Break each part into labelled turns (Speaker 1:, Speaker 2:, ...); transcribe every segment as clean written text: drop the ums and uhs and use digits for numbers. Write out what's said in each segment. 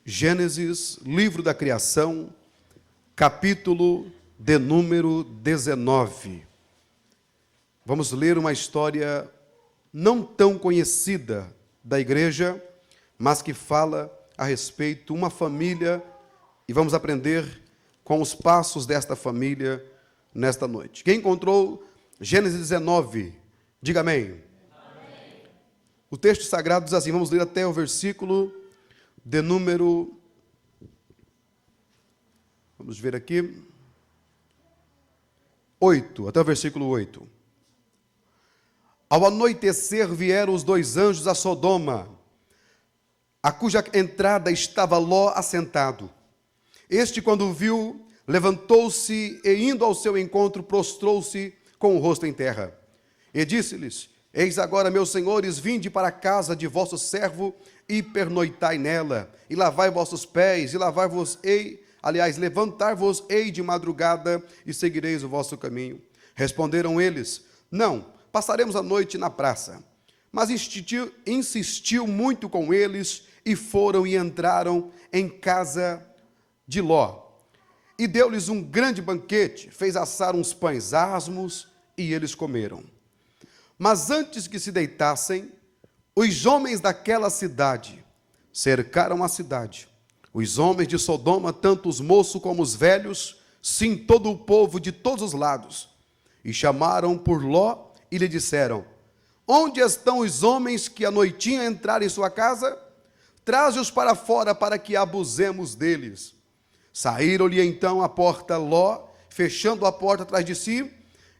Speaker 1: Gênesis, livro da criação, capítulo de número 19. Vamos ler uma história não tão conhecida da igreja, mas que fala a respeito de uma família, e vamos aprender com os passos desta família nesta noite. Quem encontrou Gênesis 19, diga amém. Amém. O texto sagrado diz assim, vamos ler até o versículo de número, vamos ver aqui, 8, até o versículo 8. Ao anoitecer vieram os dois anjos a Sodoma, a cuja entrada estava Ló assentado. Este, quando o viu, levantou-se e, indo ao seu encontro, prostrou-se com o rosto em terra. E disse-lhes: Eis agora, meus senhores, vinde para a casa de vosso servo e pernoitai nela, e lavai vossos pés, e levantar-vos-ei de madrugada, e seguireis o vosso caminho. Responderam eles: Não, passaremos a noite na praça. Mas insistiu muito com eles, e foram e entraram em casa de Ló. E deu-lhes um grande banquete, fez assar uns pães asmos, e eles comeram. Mas antes que se deitassem, os homens daquela cidade cercaram a cidade. Os homens de Sodoma, tanto os moços como os velhos, sim, todo o povo de todos os lados. E chamaram por Ló e lhe disseram: Onde estão os homens que à noitinha entraram em sua casa? Traze-os para fora para que abusemos deles. Saíram-lhe então à porta Ló, fechando a porta atrás de si,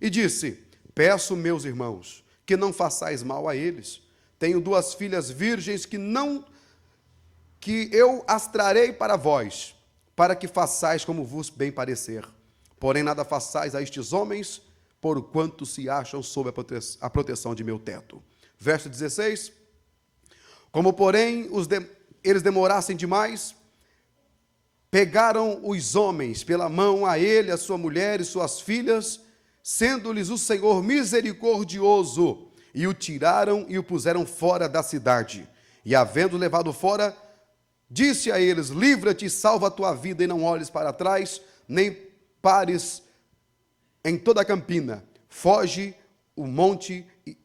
Speaker 1: e disse: Peço, meus irmãos, que não façais mal a eles. Tenho duas filhas virgens que eu as trarei para vós, para que façais como vos bem parecer. Porém, nada façais a estes homens, porquanto se acham sob a proteção de meu teto. Verso 16. Como, porém, eles demorassem demais, pegaram os homens pela mão, a ele, a sua mulher e suas filhas, sendo-lhes o Senhor misericordioso, e o tiraram e o puseram fora da cidade. E, havendo levado fora, disse a eles: Livra-te e salva a tua vida, e não olhes para trás, nem pares em toda a campina. Foge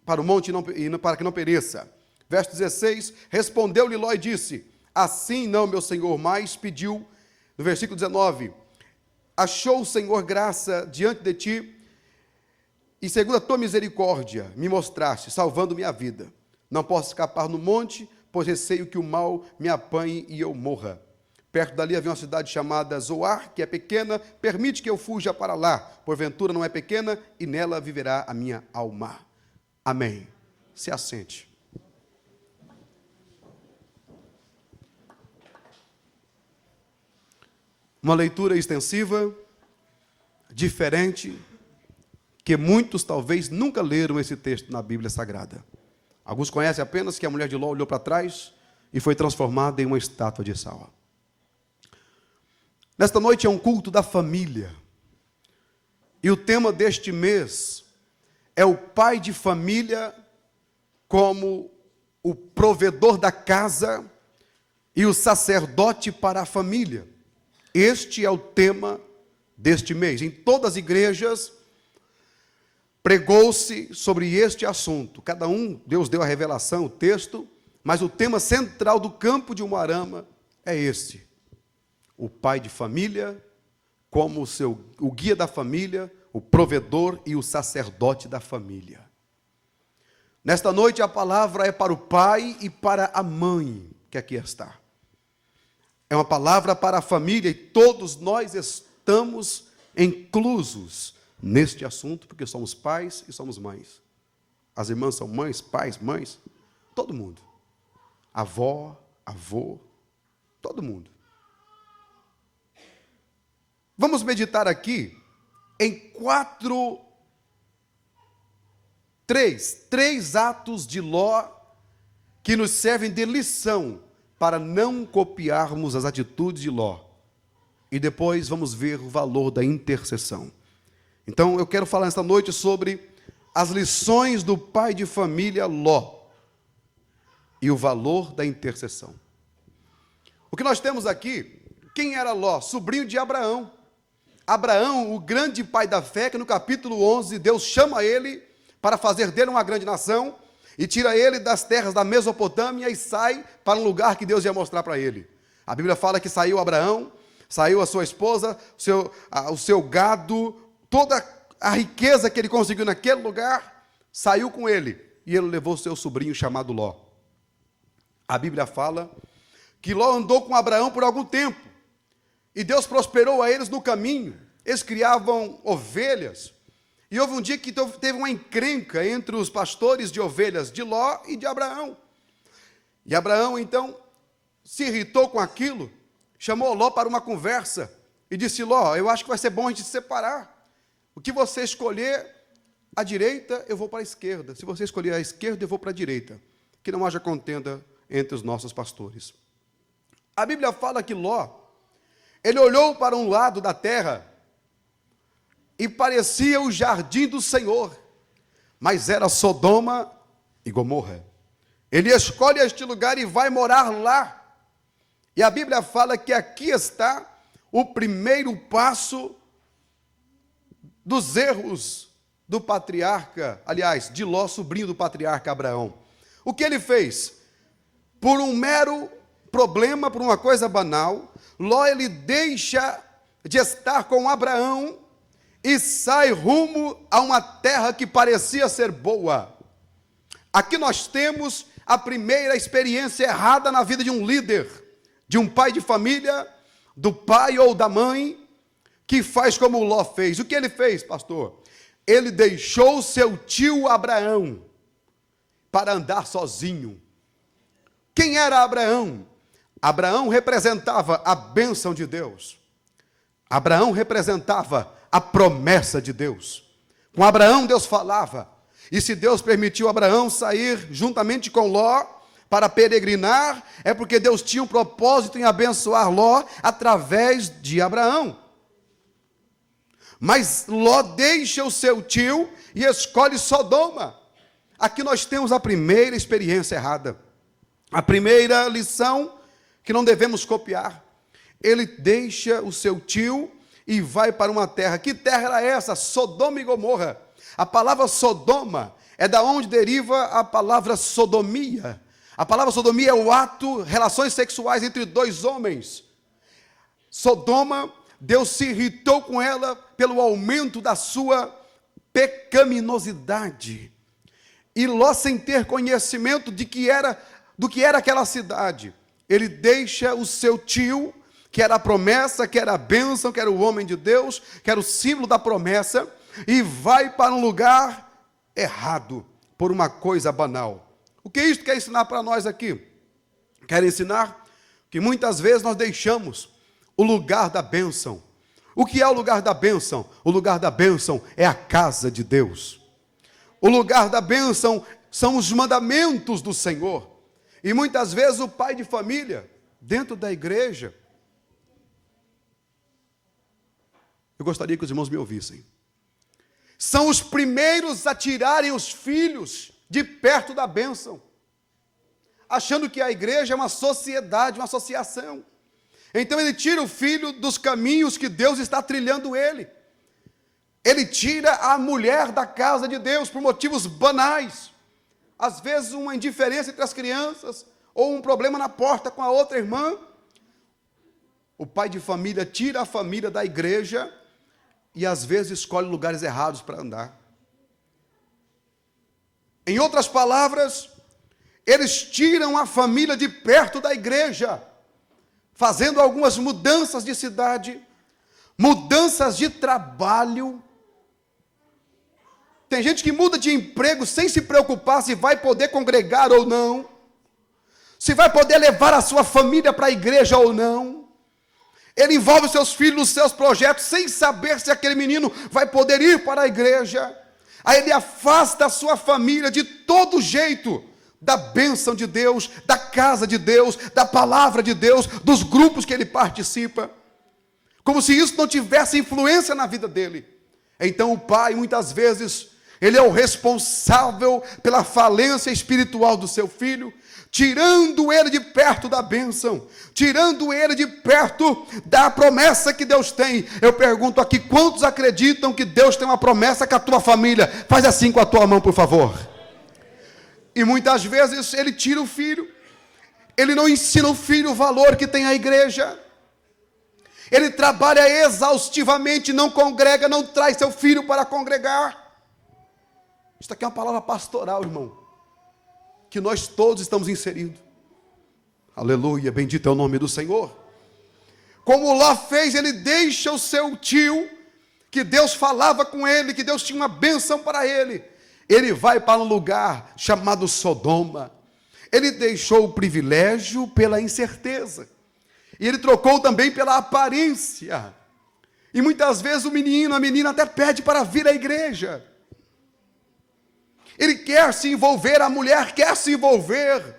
Speaker 1: para o monte para que não pereça. Verso 16, respondeu-lhe Ló e disse: Assim não, meu senhor, mas pediu. No versículo 19, achou o Senhor graça diante de ti, e segundo a tua misericórdia me mostraste, salvando minha vida. Não posso escapar no monte, pois receio que o mal me apanhe e eu morra. Perto dali havia uma cidade chamada Zoar, que é pequena, permite que eu fuja para lá, porventura não é pequena, e nela viverá a minha alma. Amém. Se assente. Uma leitura extensiva, diferente, que muitos talvez nunca leram esse texto na Bíblia Sagrada. Alguns conhecem apenas que a mulher de Ló olhou para trás e foi transformada em uma estátua de sal. Nesta noite é um culto da família. E o tema deste mês é o pai de família como o provedor da casa e o sacerdote para a família. Este é o tema deste mês. Em todas as igrejas pregou-se sobre este assunto. Cada um, Deus deu a revelação, o texto, mas o tema central do campo de Umuarama é este. O pai de família como o guia da família, o provedor e o sacerdote da família. Nesta noite a palavra é para o pai e para a mãe que aqui está. É uma palavra para a família e todos nós estamos inclusos neste assunto, porque somos pais e somos mães. As irmãs são mães, pais, mães, todo mundo. Avó, avô, todo mundo. Vamos meditar aqui em três atos de Ló que nos servem de lição para não copiarmos as atitudes de Ló. E depois vamos ver o valor da intercessão. Então eu quero falar esta noite sobre as lições do pai de família Ló e o valor da intercessão. O que nós temos aqui, quem era Ló? Sobrinho de Abraão. Abraão, o grande pai da fé, que no capítulo 11, Deus chama ele para fazer dele uma grande nação, e tira ele das terras da Mesopotâmia e sai para um lugar que Deus ia mostrar para ele. A Bíblia fala que saiu Abraão, saiu a sua esposa, o seu gado, toda a riqueza que ele conseguiu naquele lugar, saiu com ele, e ele levou seu sobrinho chamado Ló. A Bíblia fala que Ló andou com Abraão por algum tempo, e Deus prosperou a eles no caminho. Eles criavam ovelhas, e houve um dia que teve uma encrenca entre os pastores de ovelhas de Ló e de Abraão. E Abraão, então, se irritou com aquilo, chamou Ló para uma conversa, e disse: Ló, eu acho que vai ser bom a gente se separar. O que você escolher à direita, eu vou para a esquerda. Se você escolher a esquerda, eu vou para a direita. Que não haja contenda entre os nossos pastores. A Bíblia fala que Ló, ele olhou para um lado da terra e parecia o jardim do Senhor, mas era Sodoma e Gomorra. Ele escolhe este lugar e vai morar lá. E a Bíblia fala que aqui está o primeiro passo dos erros do patriarca, aliás, de Ló, sobrinho do patriarca Abraão. O que ele fez? Por um mero problema, por uma coisa banal, Ló, ele deixa de estar com Abraão e sai rumo a uma terra que parecia ser boa. Aqui nós temos a primeira experiência errada na vida de um líder, de um pai de família, do pai ou da mãe, que faz como Ló fez. O que ele fez, pastor? Ele deixou seu tio Abraão para andar sozinho. Quem era Abraão? Abraão representava a bênção de Deus. Abraão representava a promessa de Deus. Com Abraão Deus falava, e se Deus permitiu Abraão sair juntamente com Ló para peregrinar, é porque Deus tinha um propósito em abençoar Ló através de Abraão. Mas Ló deixa o seu tio e escolhe Sodoma. Aqui nós temos a primeira experiência errada, a primeira lição que não devemos copiar. Ele deixa o seu tio e vai para uma terra. Que terra era essa? Sodoma e Gomorra. A palavra Sodoma é da onde deriva a palavra sodomia. A palavra sodomia é o ato, relações sexuais entre dois homens. Sodoma, Deus se irritou com ela pelo aumento da sua pecaminosidade. E Ló, sem ter conhecimento do que era aquela cidade, ele deixa o seu tio, que era a promessa, que era a bênção, que era o homem de Deus, que era o símbolo da promessa, e vai para um lugar errado, por uma coisa banal. O que isto quer ensinar para nós aqui? Quer ensinar que muitas vezes nós deixamos o lugar da bênção. O que é o lugar da bênção? O lugar da bênção é a casa de Deus. O lugar da bênção são os mandamentos do Senhor. E muitas vezes o pai de família, dentro da igreja, eu gostaria que os irmãos me ouvissem, são os primeiros a tirarem os filhos de perto da bênção, achando que a igreja é uma sociedade, uma associação. Então ele tira o filho dos caminhos que Deus está trilhando ele. Ele tira a mulher da casa de Deus por motivos banais. Às vezes uma indiferença entre as crianças, ou um problema na porta com a outra irmã. O pai de família tira a família da igreja e às vezes escolhe lugares errados para andar. Em outras palavras, eles tiram a família de perto da igreja, fazendo algumas mudanças de cidade, mudanças de trabalho. Tem gente que muda de emprego sem se preocupar se vai poder congregar ou não, se vai poder levar a sua família para a igreja ou não. Ele envolve seus filhos nos seus projetos sem saber se aquele menino vai poder ir para a igreja. Aí ele afasta a sua família de todo jeito da bênção de Deus, da casa de Deus, da palavra de Deus, dos grupos que ele participa, como se isso não tivesse influência na vida dele. Então o pai muitas vezes Ele é o responsável pela falência espiritual do seu filho, tirando ele de perto da bênção, tirando ele de perto da promessa que Deus tem. Eu pergunto aqui, quantos acreditam que Deus tem uma promessa com a tua família? Faz assim com a tua mão, por favor. E muitas vezes ele tira o filho, ele não ensina o filho o valor que tem a igreja, ele trabalha exaustivamente, não congrega, não traz seu filho para congregar. Isso aqui é uma palavra pastoral, irmão, que nós todos estamos inseridos. Aleluia, bendito é o nome do Senhor. Como Ló fez, ele deixa o seu tio, que Deus falava com ele, que Deus tinha uma bênção para ele. Ele vai para um lugar chamado Sodoma. Ele deixou o privilégio pela incerteza. E ele trocou também pela aparência. E muitas vezes o menino, a menina até pede para vir à igreja. Ele quer se envolver, a mulher quer se envolver.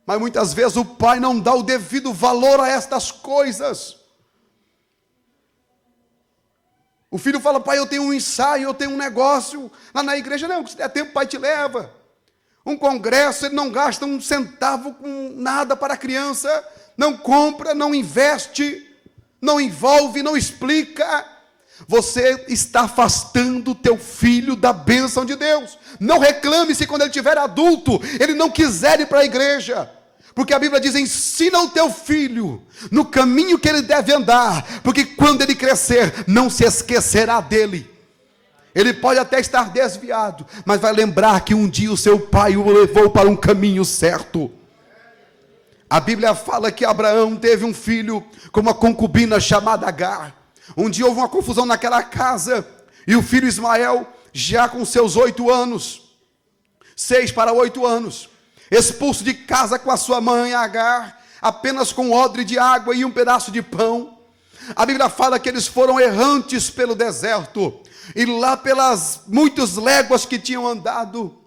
Speaker 1: Mas muitas vezes o pai não dá o devido valor a estas coisas. O filho fala, pai, eu tenho um ensaio, eu tenho um negócio lá na igreja. Não, se der tempo, o pai te leva. Um congresso, ele não gasta um centavo com nada para a criança. Não compra, não investe, não envolve, não explica. Você está afastando o teu filho da bênção de Deus. Não reclame se quando ele tiver adulto, ele não quiser ir para a igreja. Porque a Bíblia diz, ensina o teu filho no caminho que ele deve andar, porque quando ele crescer, não se esquecerá dele. Ele pode até estar desviado, mas vai lembrar que um dia o seu pai o levou para um caminho certo. A Bíblia fala que Abraão teve um filho com uma concubina chamada Agar. Um dia houve uma confusão naquela casa, e o filho Ismael, já com seus 8 anos, 6 para 8 anos, expulso de casa com a sua mãe Agar, apenas com um odre de água e um pedaço de pão. A Bíblia fala que eles foram errantes pelo deserto, e lá pelas muitas léguas que tinham andado,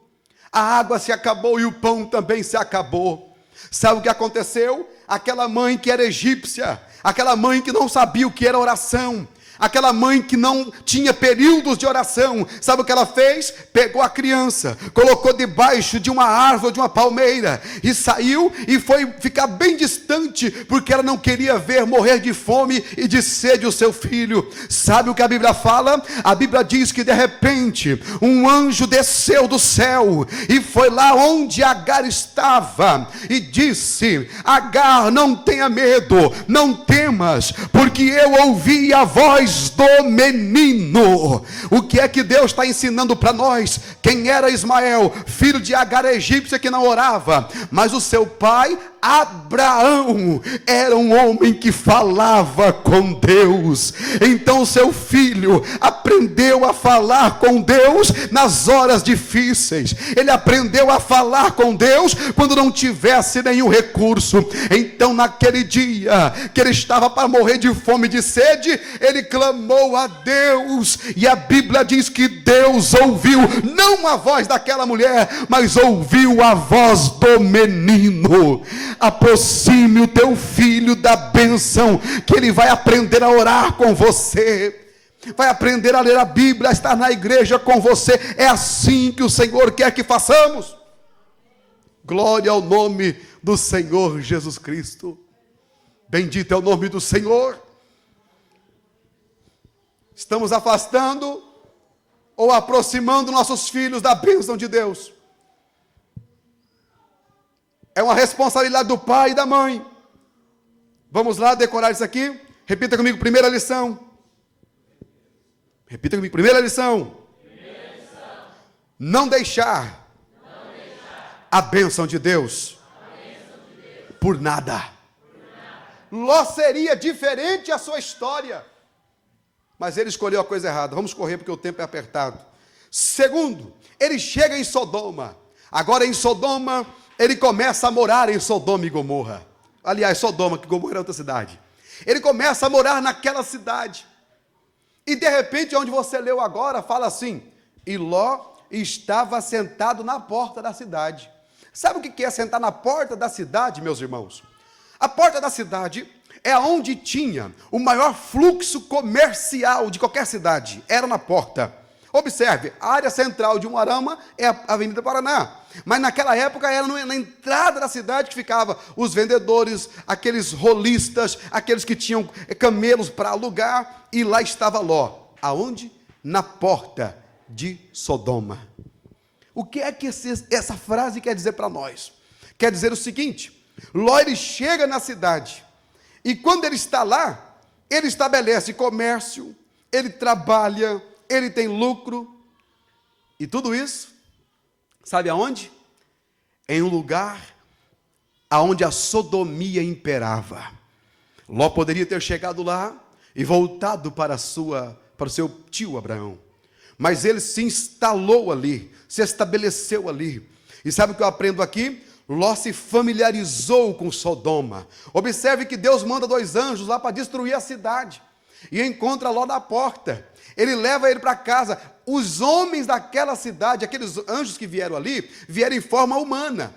Speaker 1: a água se acabou e o pão também se acabou. Sabe o que aconteceu? Aquela mãe que era egípcia, aquela mãe que não sabia o que era oração, aquela mãe que não tinha períodos de oração, sabe o que ela fez? Pegou a criança, colocou debaixo de uma árvore, de uma palmeira, e saiu e foi ficar bem distante, porque ela não queria ver morrer de fome e de sede o seu filho. Sabe o que a Bíblia fala? A Bíblia diz que de repente um anjo desceu do céu e foi lá onde Agar estava e disse: Agar, não tenha medo, não temas, porque eu ouvi a voz do menino. O que é que Deus está ensinando para nós? Quem era Ismael? Filho de Agar, egípcia, que não orava, mas o seu pai Abraão era um homem que falava com Deus. Então seu filho aprendeu a falar com Deus nas horas difíceis. Ele aprendeu a falar com Deus quando não tivesse nenhum recurso. Então naquele dia que ele estava para morrer de fome e de sede, ele clamou a Deus, e a Bíblia diz que Deus ouviu não a voz daquela mulher, mas ouviu a voz do menino. Aproxime o teu filho da bênção, que ele vai aprender a orar com você, vai aprender a ler a Bíblia, a estar na igreja com você. É assim que o Senhor quer que façamos. Glória ao nome do Senhor Jesus Cristo. Bendito é o nome do Senhor. Estamos afastando ou aproximando nossos filhos da bênção de Deus? É uma responsabilidade do pai e da mãe. Vamos lá decorar isso aqui? Repita comigo, primeira lição. Repita comigo, primeira lição. Não deixar a bênção de Deus por nada. Ló seria diferente a sua história, mas ele escolheu a coisa errada. Vamos correr porque o tempo é apertado. Segundo, ele chega em Sodoma. Agora em Sodoma, ele começa a morar em Sodoma e Gomorra. Aliás, Sodoma, que Gomorra é outra cidade. Ele começa a morar naquela cidade. E de repente, onde você leu agora, fala assim: e Ló estava sentado na porta da cidade. Sabe o que é sentar na porta da cidade, meus irmãos? A porta da cidade é onde tinha o maior fluxo comercial de qualquer cidade. Era na porta. Observe, a área central de Umuarama é a Avenida Paraná. Mas naquela época era na entrada da cidade que ficavam os vendedores, aqueles rolistas, aqueles que tinham camelos para alugar, e lá estava Ló. Aonde? Na porta de Sodoma. O que é que essa frase quer dizer para nós? Quer dizer o seguinte: Ló, ele chega na cidade, e quando ele está lá, ele estabelece comércio, ele trabalha, ele tem lucro, e tudo isso, sabe aonde? Em um lugar aonde a sodomia imperava. Ló poderia ter chegado lá e voltado para o seu tio Abraão, mas ele se instalou ali, se estabeleceu ali. E sabe o que eu aprendo aqui? Ló se familiarizou com Sodoma. Observe que Deus manda 2 anjos lá para destruir a cidade, e encontra Ló na porta. Ele leva ele para casa. Os homens daquela cidade, aqueles anjos que vieram ali, vieram em forma humana,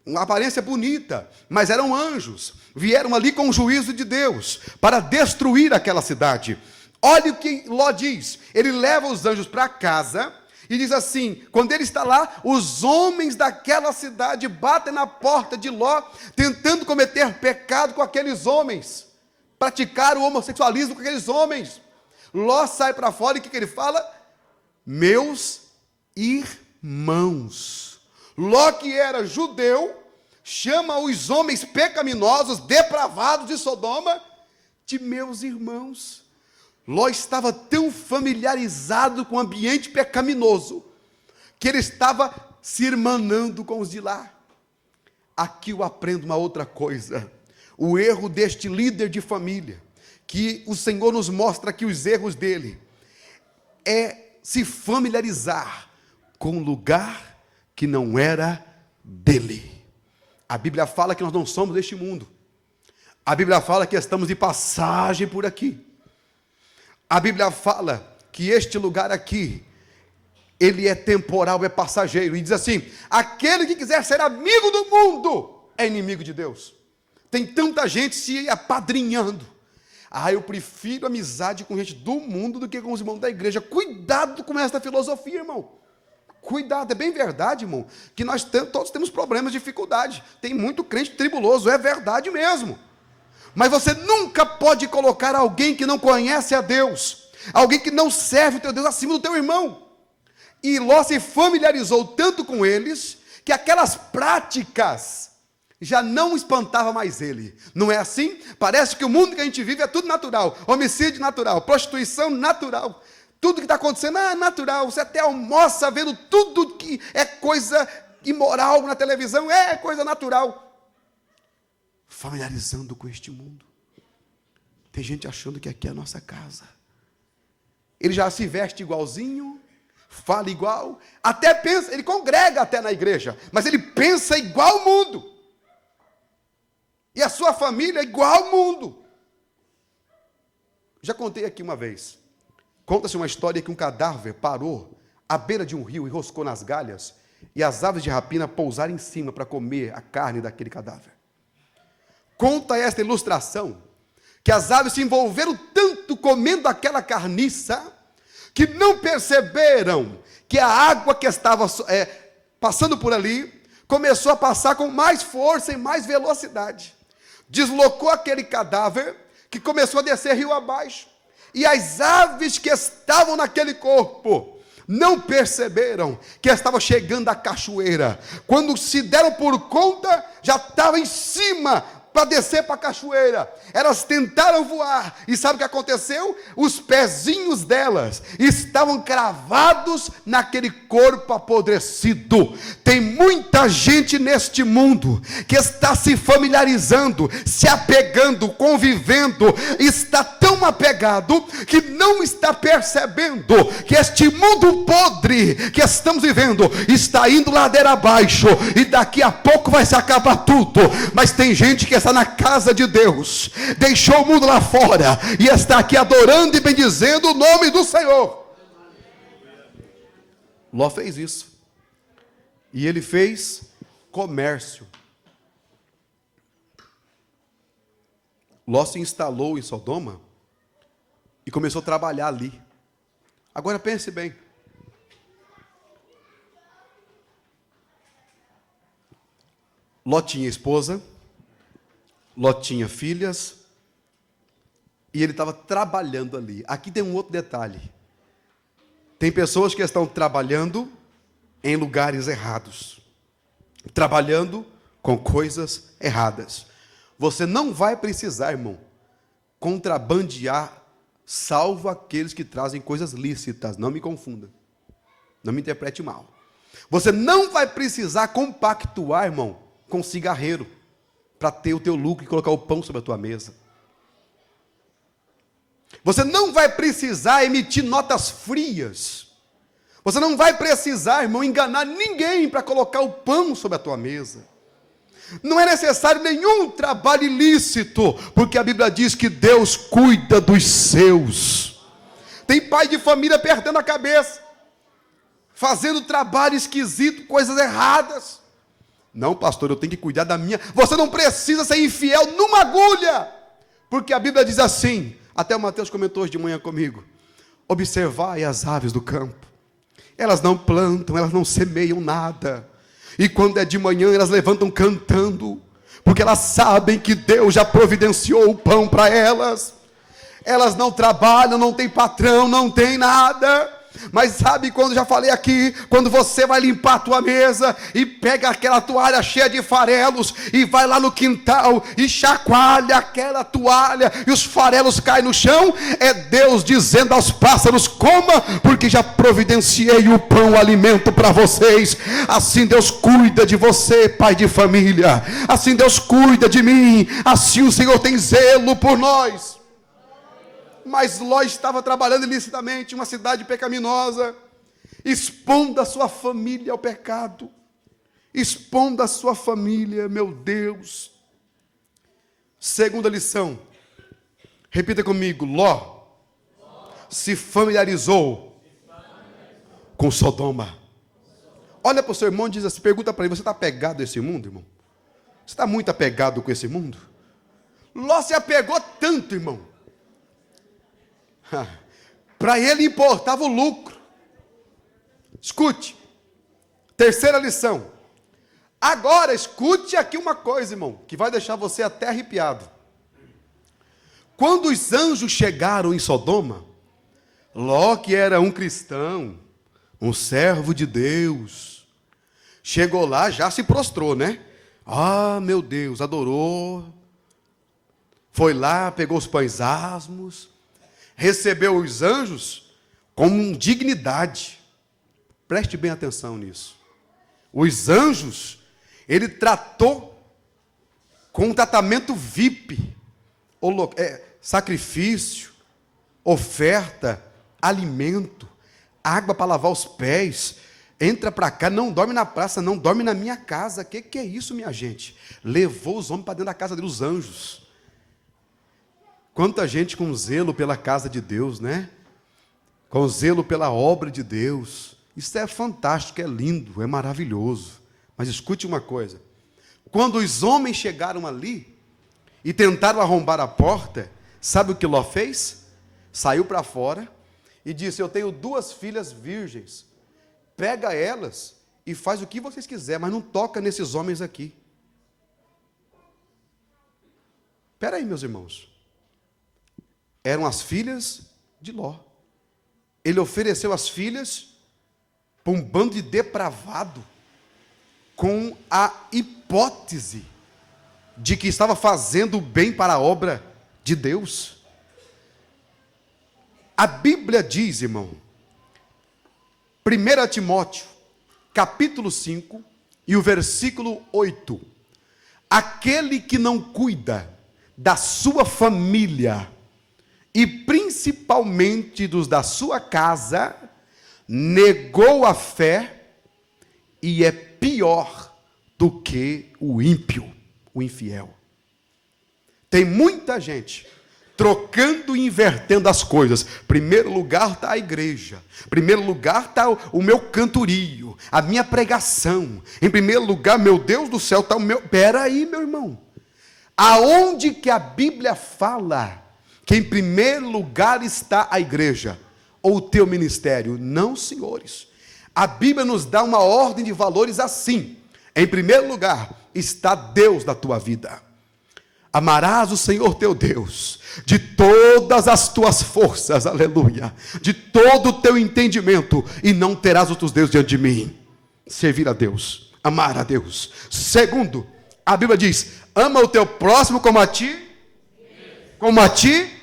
Speaker 1: uma aparência bonita, mas eram anjos, vieram ali com o juízo de Deus, para destruir aquela cidade. Olha o que Ló diz, ele leva os anjos para casa, e diz assim, quando ele está lá, os homens daquela cidade batem na porta de Ló, tentando cometer pecado com aqueles homens, praticar o homossexualismo com aqueles homens. Ló sai para fora e o que ele fala? Meus irmãos. Ló, que era judeu, chama os homens pecaminosos, depravados de Sodoma, de meus irmãos. Ló estava tão familiarizado com o ambiente pecaminoso, que ele estava se irmanando com os de lá. Aqui eu aprendo uma outra coisa, o erro deste líder de família, que o Senhor nos mostra aqui os erros dele, é se familiarizar com um lugar que não era dele. A Bíblia fala que nós não somos deste mundo. A Bíblia fala que estamos de passagem por aqui. A Bíblia fala que este lugar aqui, ele é temporal, é passageiro. E diz assim, aquele que quiser ser amigo do mundo, é inimigo de Deus. Tem tanta gente se apadrinhando. Eu prefiro amizade com gente do mundo do que com os irmãos da igreja. Cuidado com esta filosofia, irmão. Cuidado, é bem verdade, irmão, que nós todos temos problemas, dificuldade. Tem muito crente tribuloso, é verdade mesmo. Mas você nunca pode colocar alguém que não conhece a Deus, alguém que não serve o teu Deus, acima do teu irmão. E Ló se familiarizou tanto com eles, que aquelas práticas já não espantava mais ele. Não é assim? Parece que o mundo que a gente vive é tudo natural. Homicídio natural, prostituição natural. Tudo que está acontecendo é natural. Você até almoça vendo tudo que é coisa imoral na televisão, é coisa natural. Familiarizando com este mundo. Tem gente achando que aqui é a nossa casa. Ele já se veste igualzinho, fala igual, até pensa, ele congrega até na igreja, mas ele pensa igual ao mundo. E a sua família é igual ao mundo. Já contei aqui uma vez. Conta-se uma história que um cadáver parou à beira de um rio, enroscou nas galhas, e as aves de rapina pousaram em cima para comer a carne daquele cadáver. Conta esta ilustração, que as aves se envolveram tanto comendo aquela carniça, que não perceberam que a água que estava passando por ali, começou a passar com mais força e mais velocidade. Deslocou aquele cadáver, que começou a descer rio abaixo. E as aves que estavam naquele corpo não perceberam que estava chegando a cachoeira. Quando se deram por conta, já estava em cima para descer para a cachoeira. Elas tentaram voar, e sabe o que aconteceu? Os pezinhos delas estavam cravados naquele corpo apodrecido. Tem muita gente neste mundo que está se familiarizando, se apegando, convivendo, está tão apegado que não está percebendo que este mundo podre que estamos vivendo está indo ladeira abaixo, e daqui a pouco vai se acabar tudo. Mas tem gente que está na casa de Deus, deixou o mundo lá fora e está aqui adorando e bendizendo o nome do Senhor. Ló fez isso, e ele fez comércio. Ló se instalou em Sodoma e começou a trabalhar ali. Agora pense bem, Ló tinha esposa, Ló tinha filhas, e ele estava trabalhando ali. Aqui tem um outro detalhe. Tem pessoas que estão trabalhando em lugares errados, trabalhando com coisas erradas. Você não vai precisar, irmão, contrabandear, salvo aqueles que trazem coisas lícitas. Não me confunda, não me interprete mal. Você não vai precisar compactuar, irmão, com cigarreiro, para ter o teu lucro e colocar o pão sobre a tua mesa. Você não vai precisar emitir notas frias. Você não vai precisar, irmão, enganar ninguém para colocar o pão sobre a tua mesa. Não é necessário nenhum trabalho ilícito, porque a Bíblia diz que Deus cuida dos seus. Tem pai de família perdendo a cabeça, fazendo trabalho esquisito, coisas erradas. Não, pastor, eu tenho que cuidar da minha. Você não precisa ser infiel numa agulha, porque a Bíblia diz assim, até o Mateus comentou hoje de manhã comigo: observai as aves do campo, elas não plantam, elas não semeiam nada, e quando é de manhã elas levantam cantando, porque elas sabem que Deus já providenciou o pão para elas. Elas não trabalham, não tem patrão, não tem nada. Mas sabe, quando já falei aqui, quando você vai limpar a tua mesa e pega aquela toalha cheia de farelos e vai lá no quintal e chacoalha aquela toalha e os farelos caem no chão, é Deus dizendo aos pássaros: coma, porque já providenciei o pão, o alimento para vocês. Assim Deus cuida de você, pai de família. Assim Deus cuida de mim. Assim o Senhor tem zelo por nós. Mas Ló estava trabalhando ilicitamente em uma cidade pecaminosa, expondo a sua família ao pecado, expondo a sua família, meu Deus. Segunda lição, repita comigo: Ló se familiarizou com Sodoma. Olha para o seu irmão e diz assim, pergunta para ele: você está apegado a esse mundo, irmão? Você está muito apegado com esse mundo? Ló se apegou tanto, irmão. Para ele importava o lucro. Escute, terceira lição. Agora escute aqui uma coisa, irmão, que vai deixar você até arrepiado. Quando os anjos chegaram em Sodoma, Ló, que era um cristão, um servo de Deus, chegou lá, já se prostrou, né? Ah, meu Deus, adorou. Foi lá, pegou os pães asmos, recebeu os anjos com dignidade. Preste bem atenção nisso. Os anjos, ele tratou com um tratamento VIP, sacrifício, oferta, alimento, água para lavar os pés. Entra para cá, não dorme na praça, não dorme na minha casa. Que é isso, minha gente? Levou os homens para dentro da casa dele, os anjos. Quanta gente com zelo pela casa de Deus, né? Com zelo pela obra de Deus. Isso é fantástico, é lindo, é maravilhoso. Mas escute uma coisa. Quando os homens chegaram ali e tentaram arrombar a porta, sabe o que Ló fez? Saiu para fora e disse: eu tenho 2 filhas virgens. Pega elas e faz o que vocês quiserem, mas não toca nesses homens aqui. Espera aí, meus irmãos. Eram as filhas de Ló. Ele ofereceu as filhas para um bando de depravado, com a hipótese de que estava fazendo o bem para a obra de Deus. A Bíblia diz, irmão, 1 Timóteo, capítulo 5, e o versículo 8, aquele que não cuida da sua família, e principalmente dos da sua casa, negou a fé e é pior do que o ímpio, o infiel. Tem muita gente trocando e invertendo as coisas. Primeiro lugar está a igreja. Primeiro lugar está o meu cantorio, a minha pregação. Em primeiro lugar, meu Deus do céu, está o meu... Espera aí, meu irmão. Aonde que a Bíblia fala que em primeiro lugar está a igreja ou o teu ministério? Não, senhores. A Bíblia nos dá uma ordem de valores assim. Em primeiro lugar, está Deus na tua vida. Amarás o Senhor teu Deus de todas as tuas forças, aleluia, de todo o teu entendimento, e não terás outros deuses diante de mim. Servir a Deus, amar a Deus. Segundo, a Bíblia diz: ama o teu próximo como a ti. Como a ti.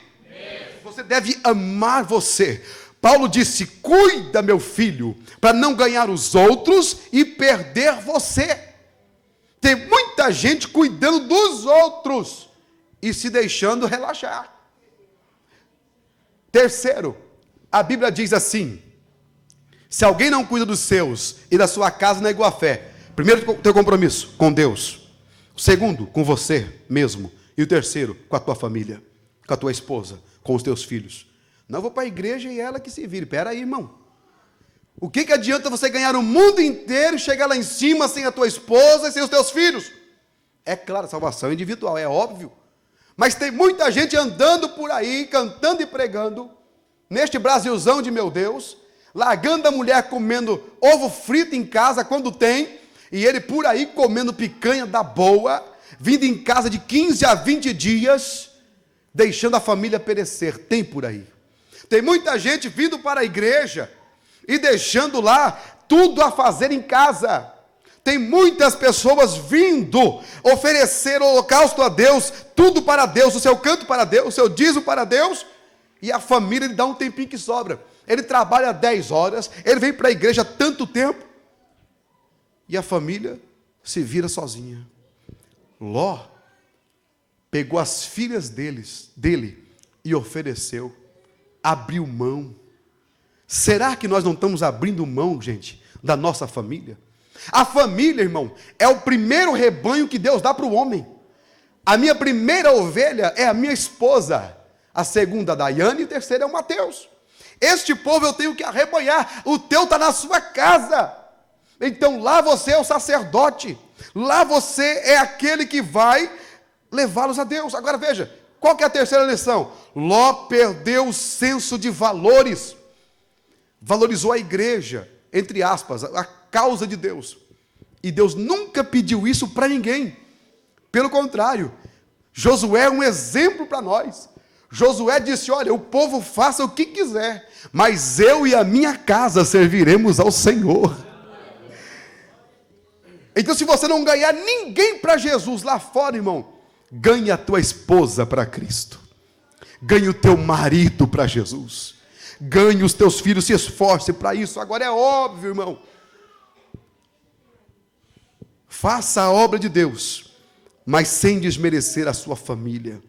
Speaker 1: Você deve amar você. Paulo disse: cuida, meu filho, para não ganhar os outros e perder você. Tem muita gente cuidando dos outros e se deixando relaxar. Terceiro, a Bíblia diz assim: se alguém não cuida dos seus e da sua casa, negou a fé. Primeiro, teu compromisso com Deus. O segundo, com você mesmo. E o terceiro, com a tua família, com a tua esposa, com os teus filhos. Não vou para a igreja e ela que se vire. Espera aí, irmão. O que adianta você ganhar o mundo inteiro e chegar lá em cima sem a tua esposa e sem os teus filhos? É claro, a salvação é individual, é óbvio. Mas tem muita gente andando por aí, cantando e pregando, neste Brasilzão de meu Deus, largando a mulher comendo ovo frito em casa quando tem, e ele por aí comendo picanha da boa, vindo em casa de 15 a 20 dias, deixando a família perecer. Tem por aí. Tem muita gente vindo para a igreja e deixando lá tudo a fazer em casa. Tem muitas pessoas vindo oferecer o holocausto a Deus, tudo para Deus, o seu canto para Deus, o seu dízimo para Deus, e a família, ele dá um tempinho que sobra. Ele trabalha 10 horas, ele vem para a igreja tanto tempo, e a família se vira sozinha. Ló pegou as filhas dele e ofereceu, abriu mão. Será que nós não estamos abrindo mão, gente, da nossa família? A família, irmão, é o primeiro rebanho que Deus dá para o homem. A minha primeira ovelha é a minha esposa, a segunda a Daiane e a terceira é o Mateus. Este povo eu tenho que arrebanhar, o teu está na sua casa. Então lá você é o sacerdote, lá você é aquele que vai levá-los a Deus. Agora veja, qual que é a terceira lição? Ló perdeu o senso de valores. Valorizou a igreja, entre aspas, a causa de Deus. E Deus nunca pediu isso para ninguém. Pelo contrário, Josué é um exemplo para nós. Josué disse: olha, o povo faça o que quiser, mas eu e a minha casa serviremos ao Senhor. Então, se você não ganhar ninguém para Jesus lá fora, irmão, ganhe a tua esposa para Cristo. Ganhe o teu marido para Jesus. Ganhe os teus filhos, se esforce para isso. Agora é óbvio, irmão. Faça a obra de Deus, mas sem desmerecer a sua família.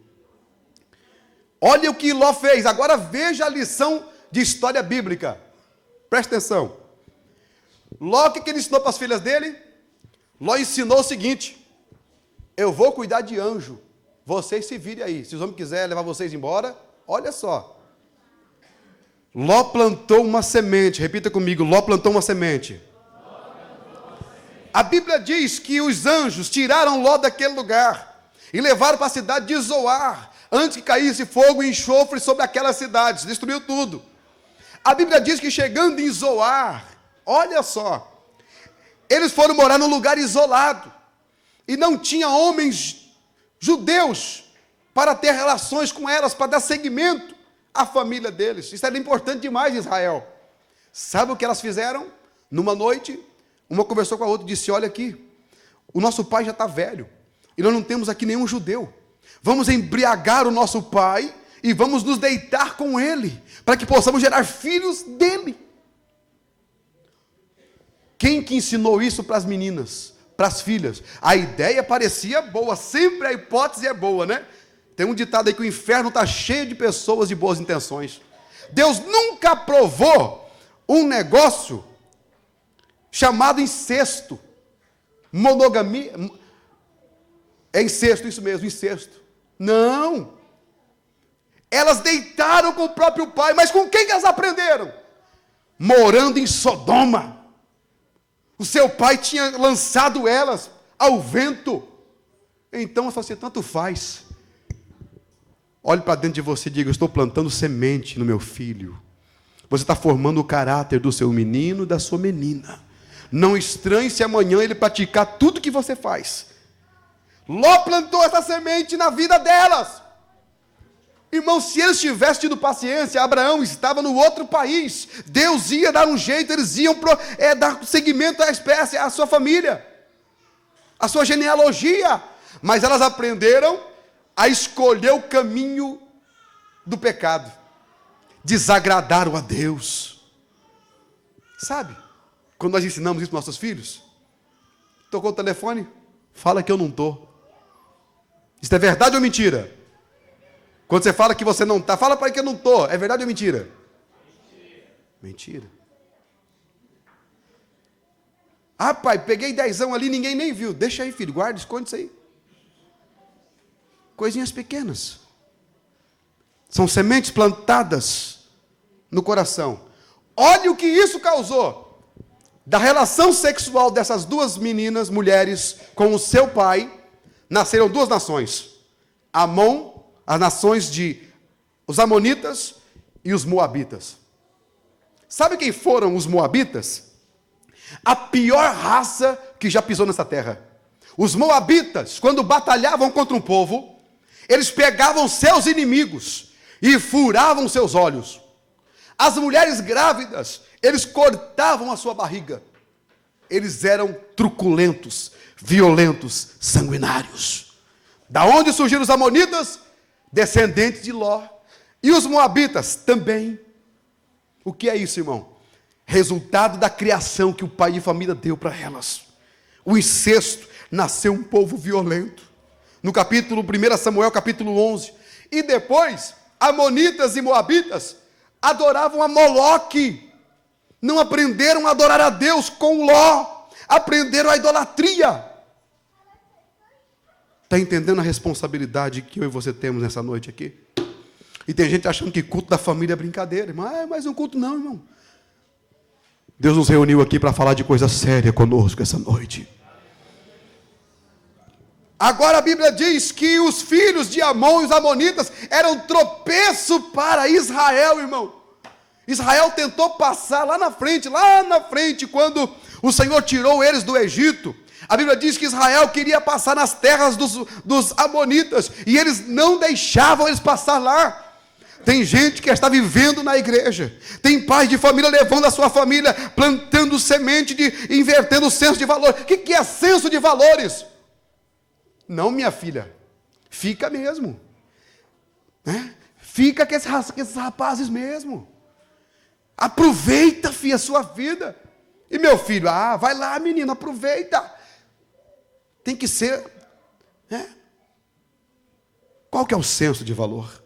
Speaker 1: Olha o que Ló fez. Agora veja a lição de história bíblica. Presta atenção. Ló, o que ele ensinou para as filhas dele? Ló ensinou o seguinte: eu vou cuidar de anjo, vocês se virem aí. Se os homens quiserem levar vocês embora, olha só. Ló plantou uma semente. Repita comigo: Ló plantou uma semente. A Bíblia diz que os anjos tiraram Ló daquele lugar e levaram para a cidade de Zoar, antes que caísse fogo e enxofre sobre aquela cidade, destruiu tudo. A Bíblia diz que chegando em Zoar, olha só, eles foram morar num lugar isolado, e não tinha homens judeus para ter relações com elas, para dar seguimento à família deles. Isso era importante demais em Israel. Sabe o que elas fizeram? Numa noite, uma conversou com a outra e disse: olha aqui, o nosso pai já está velho, e nós não temos aqui nenhum judeu. Vamos embriagar o nosso pai e vamos nos deitar com ele, para que possamos gerar filhos dele. Quem que ensinou isso para as meninas, para as filhas? A ideia parecia boa, sempre a hipótese é boa, né? Tem um ditado aí que o inferno está cheio de pessoas de boas intenções. Deus nunca aprovou um negócio chamado incesto, monogamia. É incesto, isso mesmo, incesto. Não. Elas deitaram com o próprio pai, mas com quem que elas aprenderam? Morando em Sodoma. O seu pai tinha lançado elas ao vento. Então, eu falei assim: tanto faz. Olhe para dentro de você e diga: eu estou plantando semente no meu filho. Você está formando o caráter do seu menino e da sua menina. Não estranhe se amanhã ele praticar tudo que você faz. Ló plantou essa semente na vida delas. Irmão, se eles tivessem tido paciência, Abraão estava no outro país. Deus ia dar um jeito, eles iam dar seguimento à espécie, à sua família, à sua genealogia. Mas elas aprenderam a escolher o caminho do pecado. Desagradaram a Deus. Sabe, quando nós ensinamos isso para nossos filhos, tocou o telefone, fala que eu não estou. Isso é verdade ou mentira? Quando você fala que você não está, fala para ele que eu não estou. É verdade ou mentira? Mentira. Ah, pai, peguei 10 ali, ninguém nem viu. Deixa aí, filho, guarda, esconde isso aí. Coisinhas pequenas. São sementes plantadas no coração. Olha o que isso causou. Da relação sexual dessas duas meninas, mulheres, com o seu pai, nasceram duas nações. Amon, as nações de os amonitas e os moabitas. Sabe quem foram os moabitas? A pior raça que já pisou nessa terra. Os moabitas, quando batalhavam contra um povo, eles pegavam seus inimigos e furavam seus olhos. As mulheres grávidas, eles cortavam a sua barriga. Eles eram truculentos, violentos, sanguinários. Da onde surgiram os amonitas? Descendentes de Ló. E os moabitas também. O que é isso, irmão? Resultado da criação que o pai de família deu para elas. O incesto, nasceu um povo violento. No capítulo 1 Samuel, capítulo 11. E depois, amonitas e moabitas adoravam a Moloque. Não aprenderam a adorar a Deus com Ló. Aprenderam a idolatria. Está entendendo a responsabilidade que eu e você temos nessa noite aqui? E tem gente achando que culto da família é brincadeira. Mas um culto não, irmão. Deus nos reuniu aqui para falar de coisa séria conosco essa noite. Agora a Bíblia diz que os filhos de Amon e os amonitas eram tropeço para Israel, irmão. Israel tentou passar lá na frente, quando o Senhor tirou eles do Egito. A Bíblia diz que Israel queria passar nas terras dos amonitas, e eles não deixavam eles passar lá. Tem gente que está vivendo na igreja, tem pais de família levando a sua família, plantando semente, invertendo o senso de valor. O que é senso de valores? Não, minha filha, fica mesmo, né? Fica com esses rapazes mesmo. Aproveita, filha, a sua vida. E meu filho, vai lá, menino, aproveita. Tem que ser, né? Qual que é o senso de valor?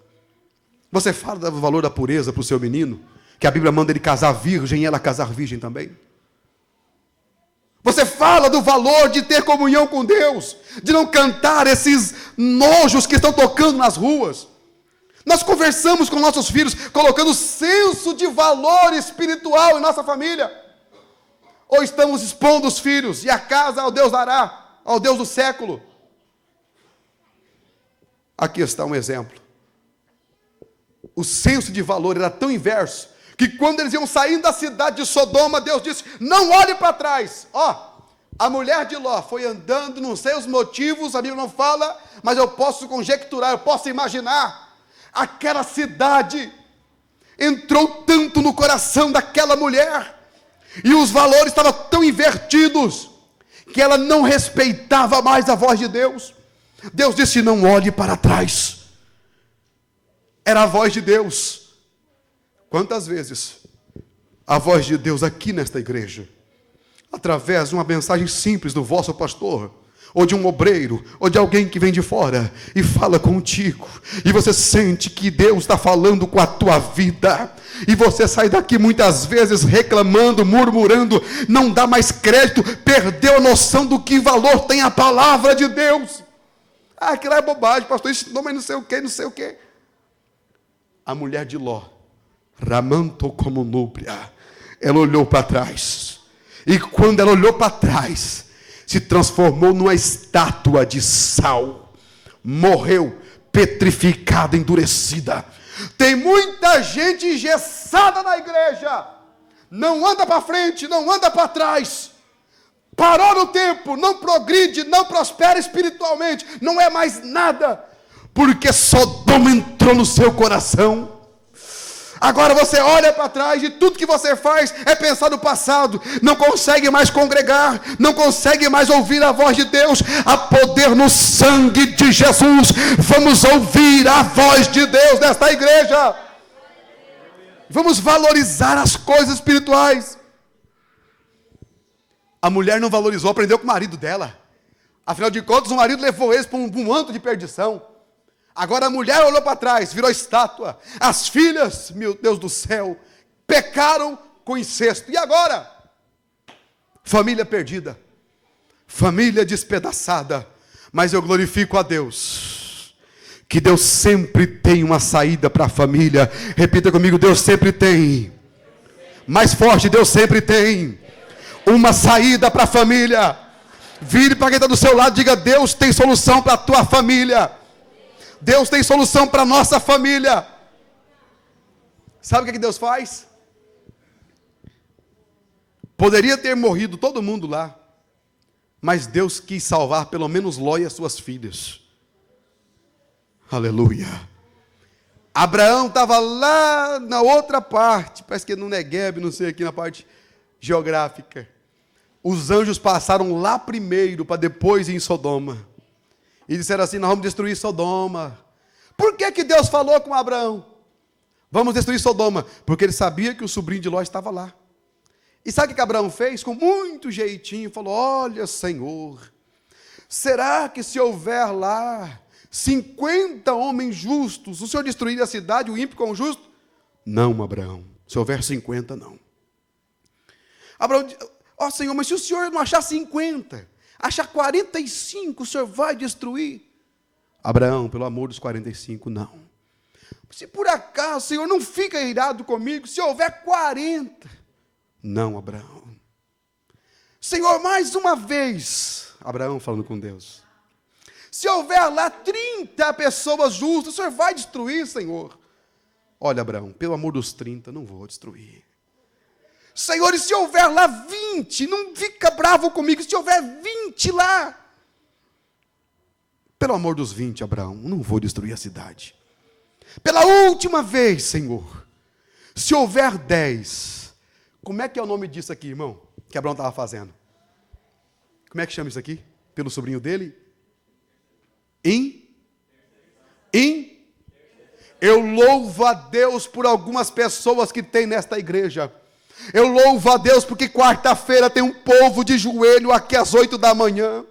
Speaker 1: Você fala do valor da pureza para o seu menino, que a Bíblia manda ele casar virgem e ela casar virgem também. Você fala do valor de ter comunhão com Deus, de não cantar esses nojos que estão tocando nas ruas. Nós conversamos com nossos filhos, colocando senso de valor espiritual em nossa família. Ou estamos expondo os filhos e a casa ao Deus dará, ao Deus do século. Aqui está um exemplo. O senso de valor era tão inverso, que quando eles iam saindo da cidade de Sodoma, Deus disse, não olhe para trás. A mulher de Ló foi andando, não sei os motivos, a Bíblia não fala, mas eu posso conjecturar, eu posso imaginar. Aquela cidade entrou tanto no coração daquela mulher, e os valores estavam tão invertidos, que ela não respeitava mais a voz de Deus. Deus disse, não olhe para trás. Era a voz de Deus. Quantas vezes a voz de Deus aqui nesta igreja, através de uma mensagem simples do vosso pastor, ou de um obreiro, ou de alguém que vem de fora, e fala contigo, e você sente que Deus está falando com a tua vida, e você sai daqui muitas vezes reclamando, murmurando, não dá mais crédito, perdeu a noção do que valor tem a palavra de Deus. Aquilo é bobagem, pastor ensinou, mas não sei o que. A mulher de Ló, ramanto como núbria, ela olhou para trás, e quando ela olhou para trás, se transformou numa estátua de sal, morreu petrificada, endurecida. Tem muita gente engessada na igreja, não anda para frente, não anda para trás, Parou no tempo, não progride, não prospera espiritualmente, não é mais nada, porque Sodoma entrou no seu coração. Agora você olha para trás e tudo que você faz é pensar no passado. Não consegue mais congregar, não consegue mais ouvir a voz de Deus. Há poder no sangue de Jesus. Vamos ouvir a voz de Deus nesta igreja. Vamos valorizar as coisas espirituais. A mulher não valorizou, aprendeu com o marido dela. Afinal de contas, o marido levou eles para um antro de perdição. Agora a mulher olhou para trás, virou estátua. As filhas, meu Deus do céu, pecaram com incesto. E agora? Família perdida, família despedaçada. Mas eu glorifico a Deus, que Deus sempre tem uma saída para a família. Repita comigo, Deus sempre tem. Mais forte, Deus sempre tem uma saída para a família. Vire para quem está do seu lado e diga: Deus tem solução para a tua família. Deus tem solução para a nossa família. Sabe o que Deus faz? Poderia ter morrido todo mundo lá, mas Deus quis salvar pelo menos Ló e as suas filhas. Aleluia. Abraão estava lá na outra parte, parece que no Negueb, não sei, aqui na parte geográfica. Os anjos passaram lá primeiro, para depois ir em Sodoma. E disseram assim: nós vamos destruir Sodoma. Por que Deus falou com Abraão? Vamos destruir Sodoma. Porque ele sabia que o sobrinho de Ló estava lá. E sabe o que Abraão fez? Com muito jeitinho, falou: olha, Senhor, será que se houver lá 50 homens justos, o Senhor destruiria a cidade, o ímpio com o justo? Não, Abraão, se houver 50, não. Abraão disse: ó Senhor, mas se o Senhor não achar 50, achar 45, o Senhor vai destruir? Abraão, pelo amor dos 45, não. Se por acaso o Senhor não fica irado comigo, se houver 40, não, Abraão. Senhor, mais uma vez, Abraão falando com Deus, se houver lá 30 pessoas justas, o Senhor vai destruir, Senhor? Olha, Abraão, pelo amor dos 30, não vou destruir. Senhor, e se houver lá 20, não fica bravo comigo, se houver 20 lá, pelo amor dos 20, Abraão, não vou destruir a cidade. Pela última vez, Senhor, se houver 10, como é que é o nome disso aqui, irmão, que Abraão estava fazendo? Como é que chama isso aqui? Pelo sobrinho dele? Eu louvo a Deus por algumas pessoas que tem nesta igreja. Eu louvo a Deus porque quarta-feira tem um povo de joelho aqui às 8 da manhã.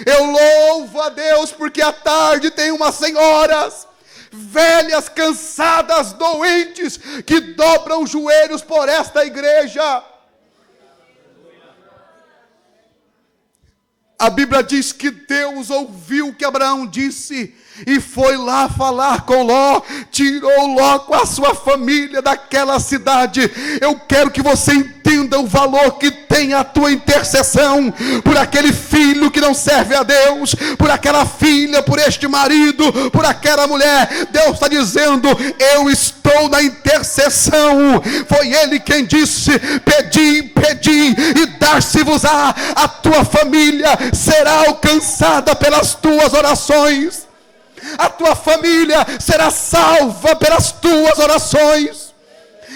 Speaker 1: Eu louvo a Deus porque à tarde tem umas senhoras velhas, cansadas, doentes, que dobram os joelhos por esta igreja. A Bíblia diz que Deus ouviu o que Abraão disse e foi lá falar com Ló, tirou Ló com a sua família daquela cidade. Eu quero que você entenda o valor que tem a tua intercessão por aquele filho que não serve a Deus, por aquela filha, por este marido, por aquela mulher. Deus está dizendo: eu estou na intercessão. Foi Ele quem disse: pedi, pedi e dar-se-vos-á. A tua família será alcançada pelas tuas orações. A tua família será salva pelas tuas orações.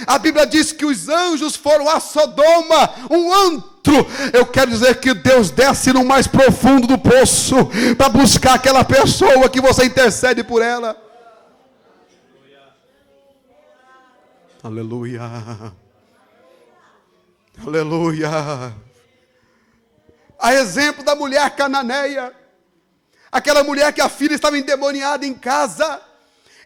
Speaker 1: A Bíblia diz que os anjos foram a Sodoma, um antro. Eu quero dizer que Deus desce no mais profundo do poço para buscar aquela pessoa que você intercede por ela. Aleluia. Aleluia. A exemplo da mulher cananeia, aquela mulher que a filha estava endemoniada em casa,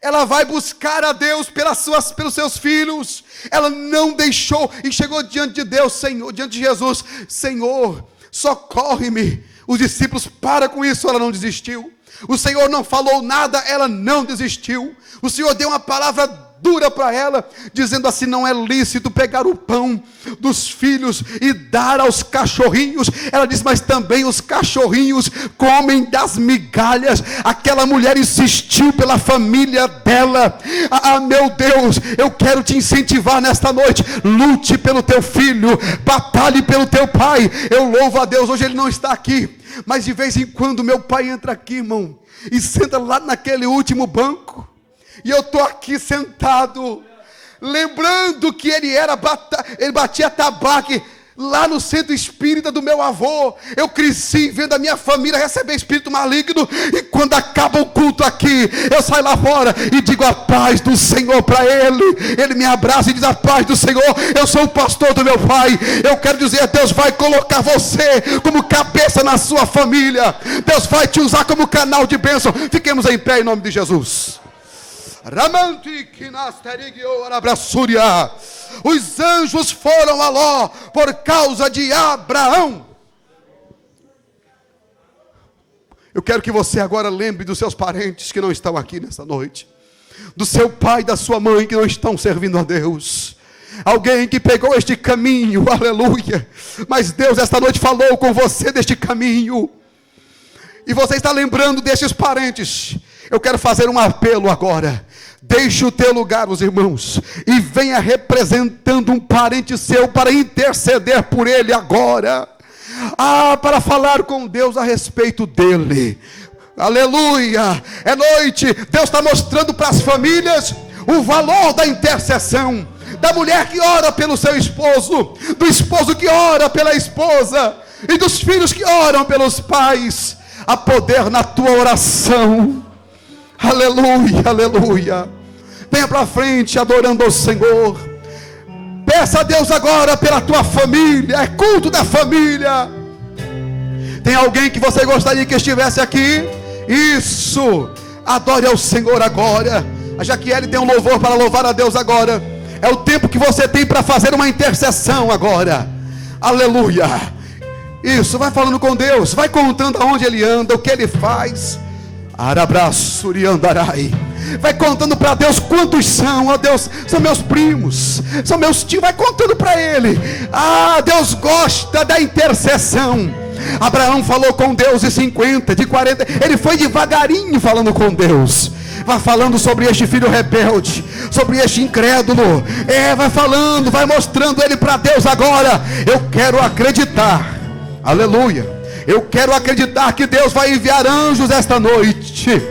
Speaker 1: ela vai buscar a Deus pelos seus filhos. Ela não deixou e chegou diante de Deus, Senhor, diante de Jesus: Senhor, socorre-me. Os discípulos: para com isso. Ela não desistiu. O Senhor não falou nada, ela não desistiu. O Senhor deu uma palavra dura para ela, dizendo assim: não é lícito pegar o pão dos filhos e dar aos cachorrinhos. Ela diz: mas também os cachorrinhos comem das migalhas. Aquela mulher insistiu pela família dela. Meu Deus, eu quero te incentivar nesta noite: lute pelo teu filho, batalhe pelo teu pai. Eu louvo a Deus, hoje ele não está aqui, mas de vez em quando meu pai entra aqui, irmão, e senta lá naquele último banco, e eu estou aqui sentado, lembrando que ele batia tabaco lá no centro espírita do meu avô. Eu cresci vendo a minha família receber espírito maligno, e quando acaba o culto aqui, eu saio lá fora e digo a paz do Senhor para ele. Ele me abraça e diz: a paz do Senhor. Eu sou o pastor do meu pai. Eu quero dizer, Deus vai colocar você como cabeça na sua família. Deus vai te usar como canal de bênção. Fiquemos em pé em nome de Jesus. Os anjos foram a Ló por causa de Abraão. Eu quero que você agora lembre dos seus parentes que não estão aqui nessa noite, do seu pai e da sua mãe que não estão servindo a Deus. Alguém que pegou este caminho, aleluia, mas Deus esta noite falou com você deste caminho, e você está lembrando destes parentes. Eu quero fazer um apelo agora. Deixe o teu lugar, os irmãos, e venha representando um parente seu para interceder por ele agora. Para falar com Deus a respeito dele. Aleluia. É noite. Deus está mostrando para as famílias o valor da intercessão. Da mulher que ora pelo seu esposo, do esposo que ora pela esposa, e dos filhos que oram pelos pais. Há poder na tua oração. Aleluia, aleluia. Venha para frente adorando ao Senhor. Peça a Deus agora pela tua família. É culto da família. Tem alguém que você gostaria que estivesse aqui? Isso. Adore ao Senhor agora. A Jaquiele tem um louvor para louvar a Deus agora. É o tempo que você tem para fazer uma intercessão agora. Aleluia. Isso, vai falando com Deus. Vai contando aonde Ele anda, o que Ele faz. Arabraçuri andarai. Vai contando para Deus quantos são. Ó Deus, são meus primos, são meus tios. Vai contando para Ele. Deus gosta da intercessão. Abraão falou com Deus de 50, de 40. Ele foi devagarinho falando com Deus. Vai falando sobre este filho rebelde, sobre este incrédulo. Vai falando, vai mostrando ele para Deus agora. Eu quero acreditar. Aleluia. Eu quero acreditar que Deus vai enviar anjos esta noite,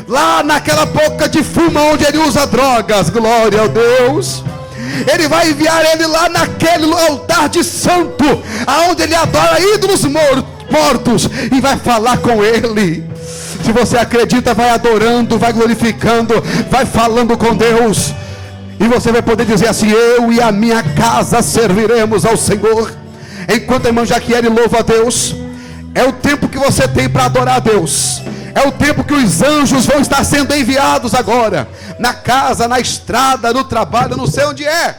Speaker 1: lá naquela boca de fuma onde ele usa drogas. Glória a Deus. Ele vai enviar ele lá naquele altar de santo, aonde ele adora ídolos mortos, e vai falar com ele. Se você acredita, vai adorando, vai glorificando, vai falando com Deus, e você vai poder dizer assim: eu e a minha casa serviremos ao Senhor. Enquanto a irmã Jaquiele louva a Deus, é o tempo que você tem para adorar a Deus. É o tempo que os anjos vão estar sendo enviados agora, na casa, na estrada, no trabalho, eu não sei onde é,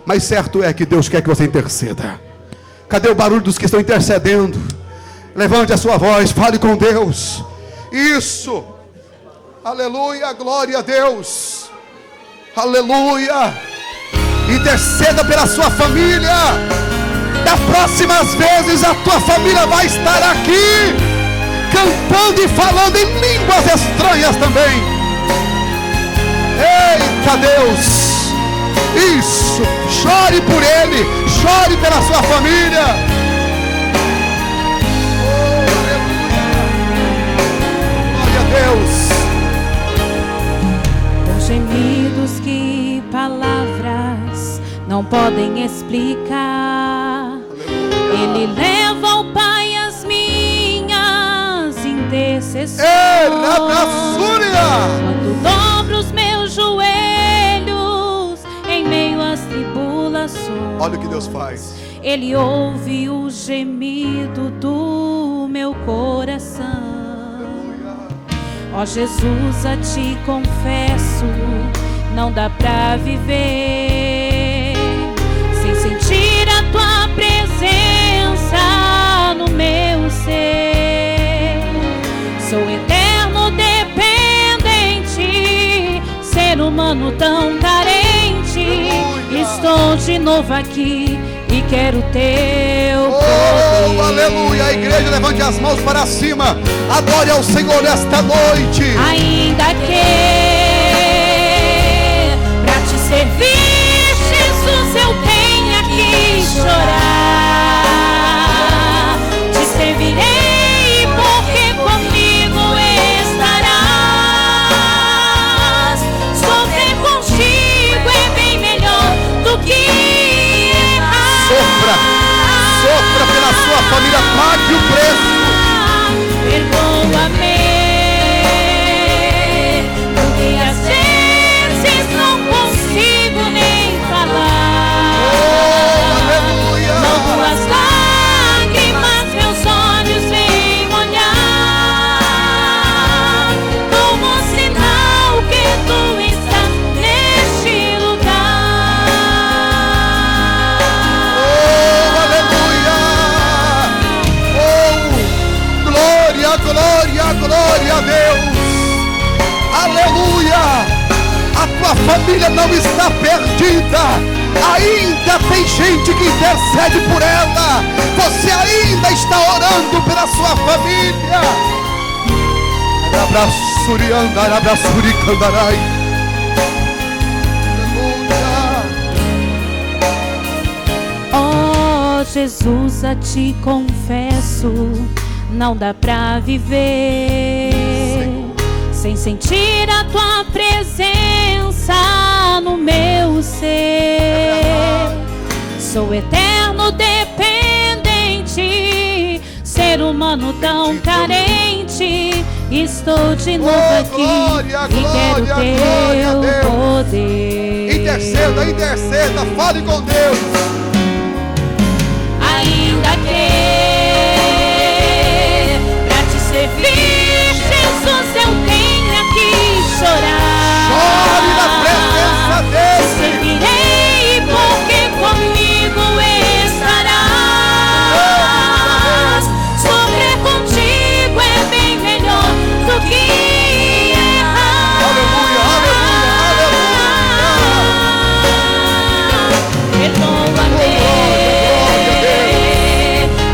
Speaker 1: mas certo é que Deus quer que você interceda. Cadê o barulho dos que estão intercedendo? Levante a sua voz, fale com Deus. Isso. Aleluia, glória a Deus. Aleluia. Interceda pela sua família. Das próximas vezes a tua família vai estar aqui, cantando e falando em línguas estranhas também. Eita Deus. Isso. Chore por ele, chore pela sua família. Glória a Deus.
Speaker 2: Com gemidos que palavras não podem explicar, Ele leva ao Pai as minhas intercessões. Quando dobro os meus joelhos em meio às tribulações,
Speaker 1: olha o que Deus faz.
Speaker 2: Ele ouve o gemido do meu coração. Ó Jesus, a ti confesso, não dá pra viver sem sentir a tua presença no meu ser. Sou eterno dependente, ser humano tão carente. de novo aqui e quero teu poder.
Speaker 1: Aleluia, a igreja levante as mãos para cima, adore ao Senhor esta noite.
Speaker 2: Ainda que pra te servir, Jesus, eu tenha que chorar, te servirei porque comigo estarás. Sofrer contigo é bem melhor do que errar.
Speaker 1: Sofra pela sua família, pague o preço.
Speaker 2: Perdoa-me, porque às vezes não consigo nem falar.
Speaker 1: Aleluia.
Speaker 2: Logo as lágrimas meus olhos vêm molhar, como sinal que tu estás neste lugar.
Speaker 1: Aleluia. Glória a Deus. Aleluia. A tua família não está perdida. Ainda tem gente que intercede por ela. Você ainda está orando pela sua família.
Speaker 2: Oh Jesus, a ti confesso, não dá pra viver sem sentir a tua presença no meu ser. Sou eterno dependente, ser humano tão carente. Estou de novo aqui e quero teu poder.
Speaker 1: Interceda, fale com Deus.
Speaker 2: Ainda que pra te servir, Jesus, eu tenha que chorar.
Speaker 1: Chore na presença dele.
Speaker 2: Te servirei porque comigo estarás. Sofrer contigo é bem melhor do que errar.
Speaker 1: Aleluia.
Speaker 2: Perdoa-me,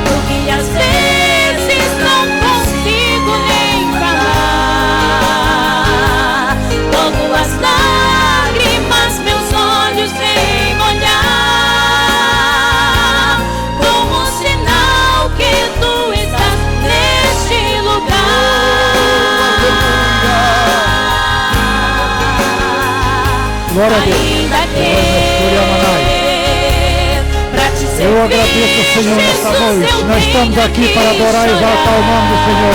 Speaker 2: porque às vezes não consigo nem falar. Logo as lágrimas meus olhos vêm molhar, como sinal que tu estás neste lugar.
Speaker 3: Glória a Deus.
Speaker 2: Ainda que pra te servir,
Speaker 3: Eu agradeço, Senhor, nesta noite. Nós estamos aqui para adorar e exaltar o nome do Senhor.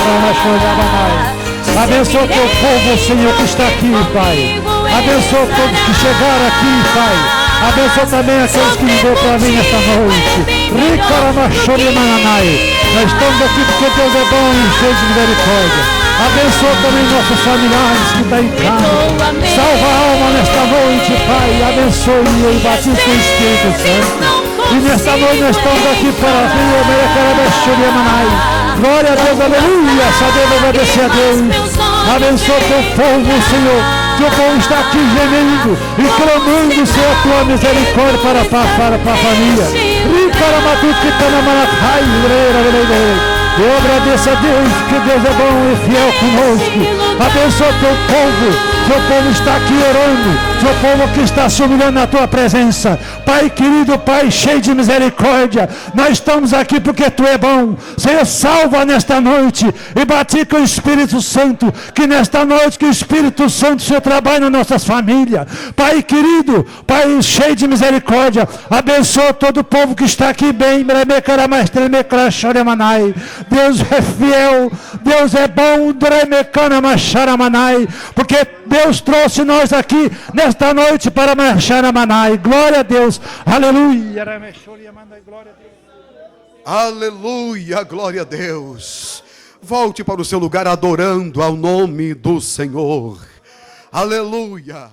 Speaker 3: Abençoa teu povo, Senhor, que está aqui, Pai. Abençoa todos que chegaram aqui, Pai. Abençoa também aqueles que ligou para mim esta noite. Nós estamos aqui porque Deus é bom e cheio de misericórdia. Abençoa também nossos familiares que estão em casa. Salva a alma nesta noite, Pai. Abençoe e batize com o Espírito Santo. E nesta noite nós estamos aqui para glória a Deus, aleluia. Sabemos agradecer a Deus. Abençoa teu povo, Senhor. Teu povo está aqui gemendo e clamando, Senhor, a tua misericórdia para a família. Eu agradeço a Deus, que Deus é bom e fiel conosco. Abençoa teu povo está aqui orando, teu povo que está se humilhando na tua presença. Pai querido, Pai cheio de misericórdia, nós estamos aqui porque tu é bom. Senhor, salva nesta noite e bate com o Espírito Santo, que nesta noite que o Espírito Santo, Senhor, trabalhe nas nossas famílias. Pai querido, Pai cheio de misericórdia, abençoa todo o povo que está aqui bem. Deus é fiel, Deus é bom, porque Deus trouxe nós aqui nesta noite para Macharamanai. Glória a Deus, aleluia.
Speaker 1: Aleluia, glória a Deus. Volte para o seu lugar adorando ao nome do Senhor. Aleluia.